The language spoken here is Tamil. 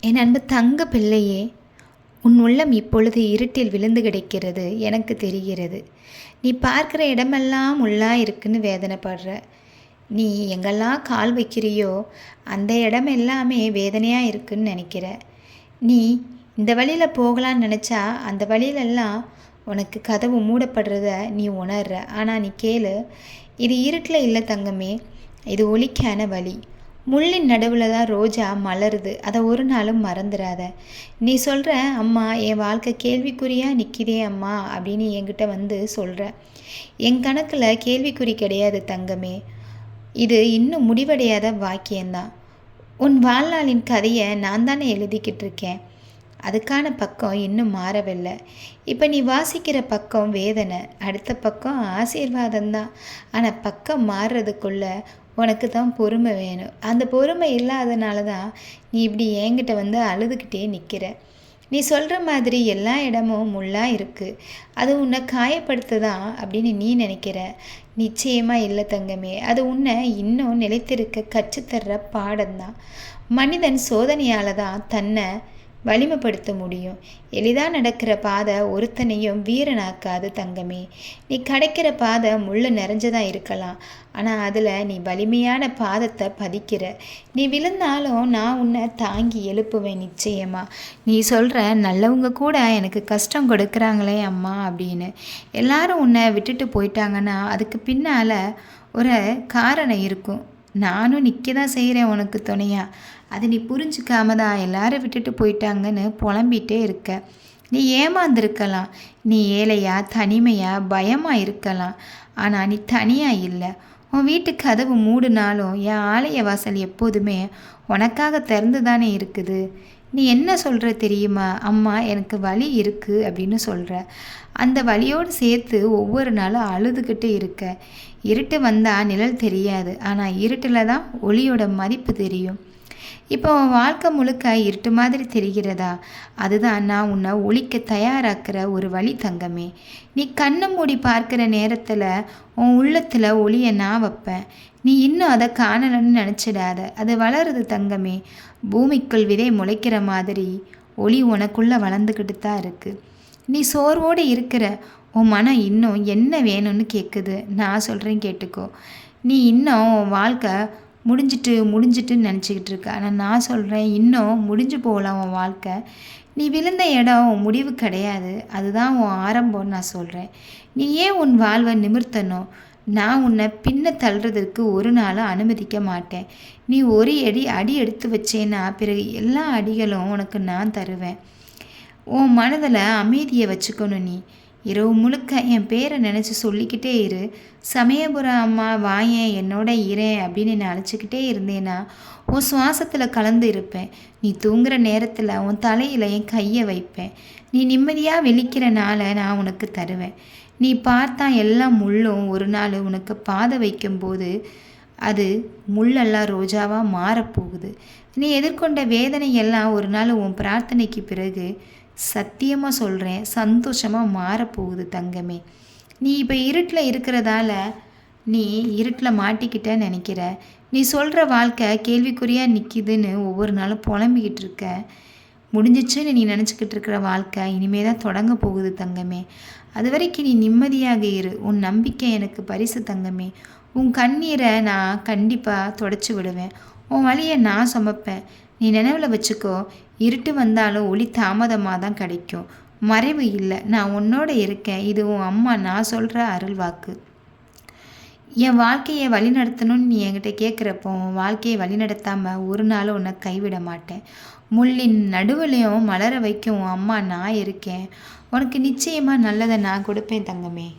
என் அன்பு தங்க பிள்ளையே, உன் உள்ளம் இப்பொழுது இருட்டில் விழுந்து கிடக்கிறது எனக்கு தெரிகிறது. நீ பார்க்குற இடமெல்லாம் முள்ளா இருக்குன்னு வேதனைப்படுற. நீ எங்கெல்லாம் கால் வைக்கிறியோ அந்த இடம் எல்லாமே வேதனையாக இருக்குன்னு நினைக்கிற. நீ இந்த வழியில் போகலான்னு நினச்சா அந்த வழியிலெல்லாம் உனக்கு கதவு மூடப்படுறத நீ உணர்ற. ஆனால் நீ கேளு, இது இருட்டில் இல்லை தங்கமே, இது ஒளிக்கான வழி. முள்ளின் நடுவில் தான் ரோஜா மலருது, அதை ஒரு நாளும் மறந்துடாத. நீ சொல்கிற, அம்மா என் வாழ்க்கை கேள்விக்குறியாக நிற்கிதே அம்மா அப்படின்னு என்கிட்ட வந்து சொல்கிற. என் கணக்கில் கேள்விக்குறி கிடையாது தங்கமே, இது இன்னும் முடிவடையாத வாக்கியம்தான். உன் வாழ்நாளின் கதையை நான் தானே எழுதிக்கிட்டு இருக்கேன். அதுக்கான பக்கம் இன்னும் மாறவில்லை. இப்போ நீ வாசிக்கிற பக்கம் வேதனை, அடுத்த பக்கம் ஆசீர்வாதம்தான். ஆனால் பக்கம் மாறுறதுக்குள்ள உனக்கு தான் பொறுமை வேணும். அந்த பொறுமை இல்லாதனால தான் நீ இப்படி என்கிட்ட வந்து அழுதுகிட்டே நிற்கிற. நீ சொல்கிற மாதிரி எல்லா இடமும் முள்ளாக இருக்குது, அது உன்னை காயப்படுத்துதான் அப்படின்னு நீ நினைக்கிற. நிச்சயமாக இல்லை தங்கமே, அது உன்னை இன்னும் நிலைத்திருக்க கற்றுத்தர்ற பாடம்தான். மனிதன் சோதனையால் தான் தன்னை வலிமைப்படுத்த முடியும். எளிதாக நடக்கிற பாதை ஒருத்தனையும் வீரனாக்காது தங்கமே. நீ கிடைக்கிற பாதை முள்ளு நிறைஞ்சதாக இருக்கலாம், ஆனால் அதில் நீ வலிமையான பாதத்தை பதிக்கிற. நீ விழுந்தாலும் நான் உன்னை தாங்கி எழுப்புவேன் நிச்சயமாக. நீ சொல்கிற, நல்லவங்க கூட எனக்கு கஷ்டம் கொடுக்குறாங்களே அம்மா அப்படின்னு. எல்லாரும் உன்னை விட்டுட்டு போயிட்டாங்கன்னா அதுக்கு பின்னால் ஒரு காரணம் இருக்கும். நானும் நிற்க தான் செய்கிறேன் உனக்கு துணையாக. அதை நீ புரிஞ்சிக்காம தான் எல்லாரும் விட்டுட்டு போயிட்டாங்கன்னு புலம்பிகிட்டே இருக்க. நீ ஏமாந்துருக்கலாம், நீ ஏழையா தனிமையாக பயமாக இருக்கலாம், ஆனால் நீ தனியாக இல்லை. உன் வீட்டு கதவு மூடினாலும் என் ஆலய வாசல் எப்போதுமே உனக்காக திறந்து தானே இருக்குது. நீ என்ன சொல்கிற தெரியுமா, அம்மா எனக்கு வலி இருக்குது அப்படின்னு சொல்கிற. அந்த வலியோடு சேர்த்து ஒவ்வொரு நாளும் அழுதுகிட்டு இருக்க. இருட்டு வந்தால் நிழல் தெரியாது, ஆனால் இருட்டில் தான் ஒளியோட மதிப்பு தெரியும். இப்போ உன் வாழ்க்கை முழுக்க இருட்டு மாதிரி தெரிகிறதா? அதுதான் நான் உன்னை ஒளிக்க தயாராக்கிற ஒரு வழி தங்கமே. நீ கண்ணை மூடி பார்க்குற நேரத்தில் உன் உள்ளத்தில் ஒளியை நான் வைப்பேன். நீ இன்னும் அதை காணலன்னு நினச்சிடாத, அது வளருது தங்கமே. பூமிக்குள் விதை முளைக்கிற மாதிரி ஒளி உனக்குள்ளே வளர்ந்துக்கிட்டு தான் இருக்குது. நீ சோர்வோடு இருக்கிற, உன் மனம் இன்னும் என்ன வேணும்னு கேட்குது. நான் சொல்கிறேன் கேட்டுக்கோ. நீ இன்னும் உன் வாழ்க்கை முடிஞ்சிட்டுன்னு நினச்சிக்கிட்டு இருக்க. ஆனால் நான் சொல்கிறேன், இன்னும் முடிஞ்சு போகலாம் உன் வாழ்க்கை. நீ விழுந்த இடம் உன் முடிவு கிடையாது, அதுதான் உன் ஆரம்பம்னு நான் சொல்கிறேன். நீ ஏன் உன் வாழ்வை நிமிர்த்தணும்? நான் உன்னை பின்ன தள்ளுறதுக்கு ஒரு நாளும் அனுமதிக்க மாட்டேன். நீ ஒரு அடி எடுத்து வச்சேன்னா பிறகு எல்லா அடிகளும் உனக்கு நான் தருவேன். உன் மனதில் அமைதியை வச்சுக்கணும். நீ இரவு முழுக்க என் பேரை நினச்சி சொல்லிக்கிட்டே இரு. சமயபுரம் அம்மா வாயேன் என்னோட இரேன் அப்படின்னு நான் அழைச்சிக்கிட்டே இருந்தேன்னா உன் சுவாசத்தில் கலந்து இருப்பேன். நீ தூங்குகிற நேரத்தில் உன் தலையில் என் கையை வைப்பேன். நீ நிம்மதியாக வெளிக்கிற நாளை நான் உனக்கு தருவேன். நீ பார்த்தா எல்லாம் முள்ளும் ஒரு நாள் உனக்கு பாதை வைக்கும்போது அது முள்ளெல்லாம் ரோஜாவாக மாறப்போகுது. நீ எதிர்கொண்ட வேதனை எல்லாம் ஒரு நாள் உன் பிரார்த்தனைக்கு பிறகு சத்தியமாக சொல்கிறேன் சந்தோஷமாக மாறப்போகுது தங்கமே. நீ இப்போ இருட்டில் இருக்கிறதால நீ இருட்டில் மாட்டிக்கிட்ட நினைக்கிற. நீ சொல்கிற வாழ்க்கை கேள்விக்குறியாக நிற்கிதுன்னு ஒவ்வொரு நாளும் புலம்பிக்கிட்டு இருக்க. முடிஞ்சிச்சுன்னு நீ நினச்சிக்கிட்டு இருக்கிற வாழ்க்கை இனிமே தான் தொடங்க போகுது தங்கமே. அது வரைக்கும் நீ நிம்மதியாக இரு. உன் நம்பிக்கை எனக்கு பரிசு தங்கமே. உன் கண்ணீரை நான் கண்டிப்பாக தொடச்சி விடுவேன். உன் வழியை நான் சுமப்பேன். நீ நினைவில் வச்சுக்கோ, இருட்டு வந்தாலும் ஒளி தாமதமாக தான் கிடைக்கும், மறைவு இல்லை. நான் உன்னோட இருக்கேன். இது உன் அம்மா நான் சொல்கிற அருள் வாக்கு. என் வாழ்க்கையை வழிநடத்தணும்னு நீ என்கிட்ட கேட்குறப்போ உன் வாழ்க்கையை வழிநடத்தாமல் ஒரு நாளும் உன்னை கைவிட மாட்டேன். முள்ளின் நடுவுலையும் மலர வைக்கும் உன் அம்மா நான் இருக்கேன். உனக்கு நிச்சயமாக நல்லதை நான் கொடுப்பேன் தங்கமே.